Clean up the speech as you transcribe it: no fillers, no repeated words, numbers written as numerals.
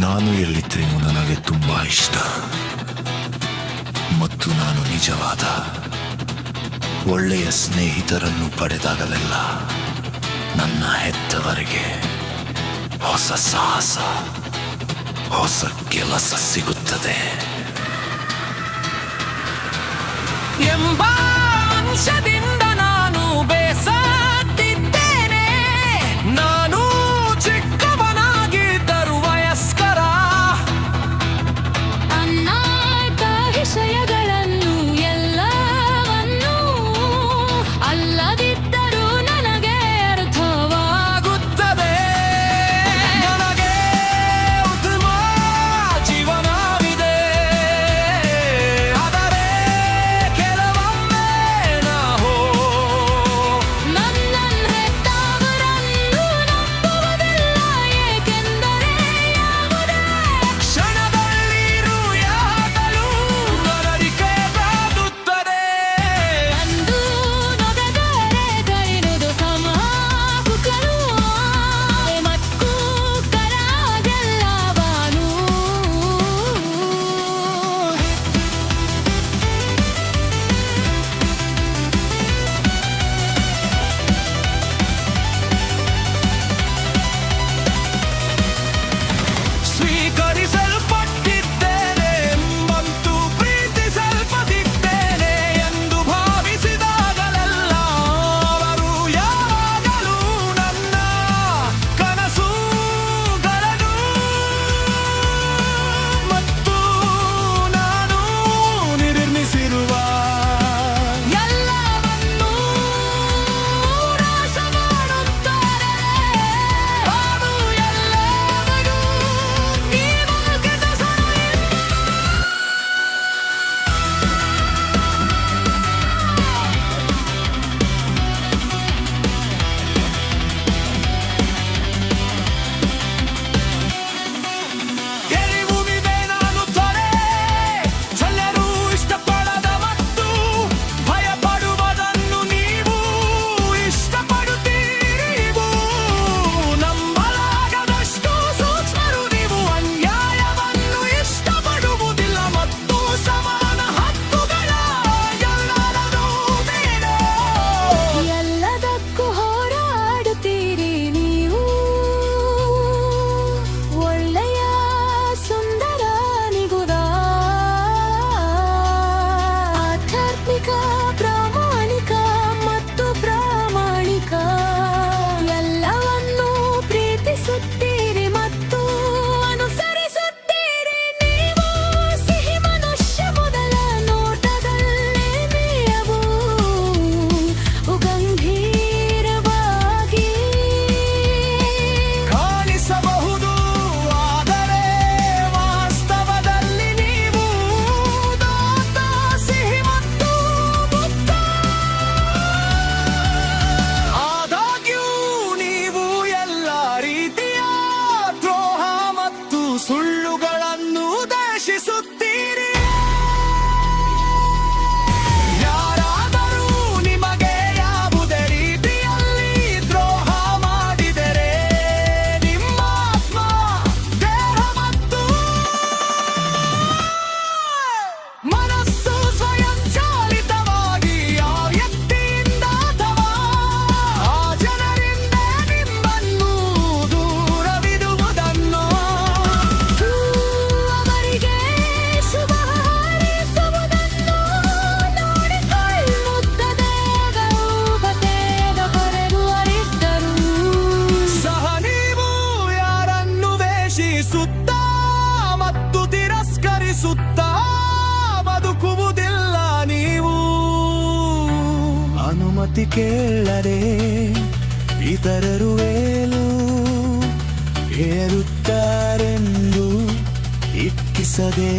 ನಾನು ಎಲ್ಲಿದ್ರೇನು ನನಗೆ ತುಂಬಾ ಇಷ್ಟ ಮತ್ತು ನಾನು ನಿಜವಾದ ಒಳ್ಳೆಯ ಸ್ನೇಹಿತರನ್ನು ಪಡೆದಾಗಲೆಲ್ಲ ನನ್ನ ಹೆತ್ತವರಿಗೆ ಹೊಸ ಸಾಹಸ, ಹೊಸ ಕೆಲಸ ಸಿಗುತ್ತದೆ ಎಂಬ ಅಂಶದಿಂದ ನಾನು ಬೇಸತ್ತಿದ್ದೇನೆ. ನಾನು ಚಿಕ್ಕವನಾಗಿದ್ದರು ವಯಸ್ಕರ ಅನಾಥ ವಿಷಯಗಳನ್ನು ಎಲ್ಲವನ್ನೂ ಅಲ್ಲದಿದ್ದರೂ ನನಗೆ ಅರ್ಥವಾಗುತ್ತದೆ. ನನಗೆ ಉತ್ತಮ ಜೀವನವಿದೆ, ಆದರೆ ಕೆಲವೊಮ್ಮೆ ನಾವು ನನ್ನನ್ನು ಹೆತ್ತವರನ್ನು ನಂಬುವುದಿಲ್ಲ, ಏಕೆಂದರೆ ಯಾವುದೇ ಕ್ಷಣದಲ್ಲಿರು ಯಾಗಲೂ ನರಳಿಕೆ ಬಾಗುತ್ತದೆ. ಅಂದು ನೊಗದರೆ ಕೈನುದು ಸಮಾಹುಕರು ಮಕ್ಕೂ ಕರಾಗೆಲ್ಲವನು ಸ್ವೀಕರಿಸಲ್ಪಟ್ಟಿದ್ದೇನೆ ಎಂಬಂತೂ ಪ್ರೀತಿಸಲ್ಪಟ್ಟಿದ್ದೇನೆ ಎಂದು ಭಾವಿಸಿದಾಗಲೆಲ್ಲ ಅವರು ಯಾವಾಗಲೂ ನನ್ನ ಕನಸುಗಳನ್ನು ಮತ್ತು ನಾನು ನಿರ್ಮಿಸಿರುವ ಎಲ್ಲವನ್ನೂ ನಾಶ ಮಾಡುತ್ತಾರೆ. ಅದು ಎಲ್ಲವನ್ನೂ ನಿಮಗೆ ಗೆಲುವಿದೆ. ನಾನು ತೊರೆ ಚಲ್ಲರು ಇಷ್ಟಪಡದ ಮತ್ತು ಭಯಪಡುವುದನ್ನು ನೀವು ಇಷ್ಟಪಡುತ್ತೀರಿ. ನೀವು ನಂಬಲಾಗದಷ್ಟು ಸೂಕ್ಷ್ಮರು. ನೀವು ಅನ್ಯಾಯವನ್ನು ಇಷ್ಟಪಡುವುದಿಲ್ಲ ಮತ್ತು ಸಮಾನ ಹಕ್ಕುಗಳ ಎಲ್ಲರನ್ನೂ ಬೇಡ. ಎಲ್ಲದಕ್ಕೂ ಹೋರಾಡುತ್ತೀರಿ ನೀವು, ಒಳ್ಳೆಯ ಸುಂದರ ನಿಗುದ ಆಧ್ಯಾತ್ಮಿಕ ಪ್ರಾಮಾಣಿಕ ಮತ್ತು ಪ್ರಾಮಾಣಿಕ ಎಲ್ಲವನ್ನೂ ಪ್ರೀತಿಸುತ್ತೀರಿ ಮತ್ತು ಅನುಸರಿಸುತ್ತೀರಿ. ನೀವು ಸಿಹಿ ಮನುಷ್ಯ ಮೊದಲ ನೋಟದಲ್ಲೇ ಮೇಯವು ಗಂಭೀರವಾಗಿ ಕಾಣಿಸಬಹುದು, ಆದರೆ ವಾಸ್ತವದಲ್ಲಿ ನೀವು ದೊಡ್ಡ ಸಿಹಿ ಮತ್ತು ಮುಗ್ಧ. ಆದಾಗ್ಯೂ ನೀವು ಎಲ್ಲ ರೀತಿಯ ದ್ರೋಹ ಮತ್ತು ಸುಳ್ಳುಗಳನ್ನು ದ್ವೇಷಿಸುತ್ತೀರಿ. ಯಾರಾದರೂ ನಿಮಗೆ ಯಾವುದೇ ರೀತಿಯಲ್ಲಿ ದ್ರೋಹ ಮಾಡಿದರೆ ನಿಮ್ಮ ಆತ್ಮ, ದೇಹ ಮತ್ತು ಮನಸ್ಸು ಸ್ವಯಂಚಾಲಿತವಾಗಿ ಆ ವ್ಯಕ್ತಿಯಿಂದ ಅಥವಾ ಆ ಜನರಿಂದ ನಿಮ್ಮನ್ನು ದೂರವಿಡುವುದನ್ನು ಅವರಿಗೆ ಶುಭ ಹಾರೈಸುವುದನ್ನು ನೋಡಿಕೊಳ್ಳುತ್ತದೆ. ಗೌರವತೆಯ ಹೊರಗೂ ಅರಿತರು ಸಹ ನೀವು ಯಾರನ್ನು ದ್ವೇಷಿಸುತ್ತಾ ಮತ್ತು ತಿರಸ್ಕರಿಸುತ್ತಾ ಬದುಕುವುದಿಲ್ಲ. ನೀವು ಅನುಮತಿ ಕೇಳದೆ ಇತರರು ಏರುತ್ತಾರೆಂದು ಇಚ್ಛಿಸದೆ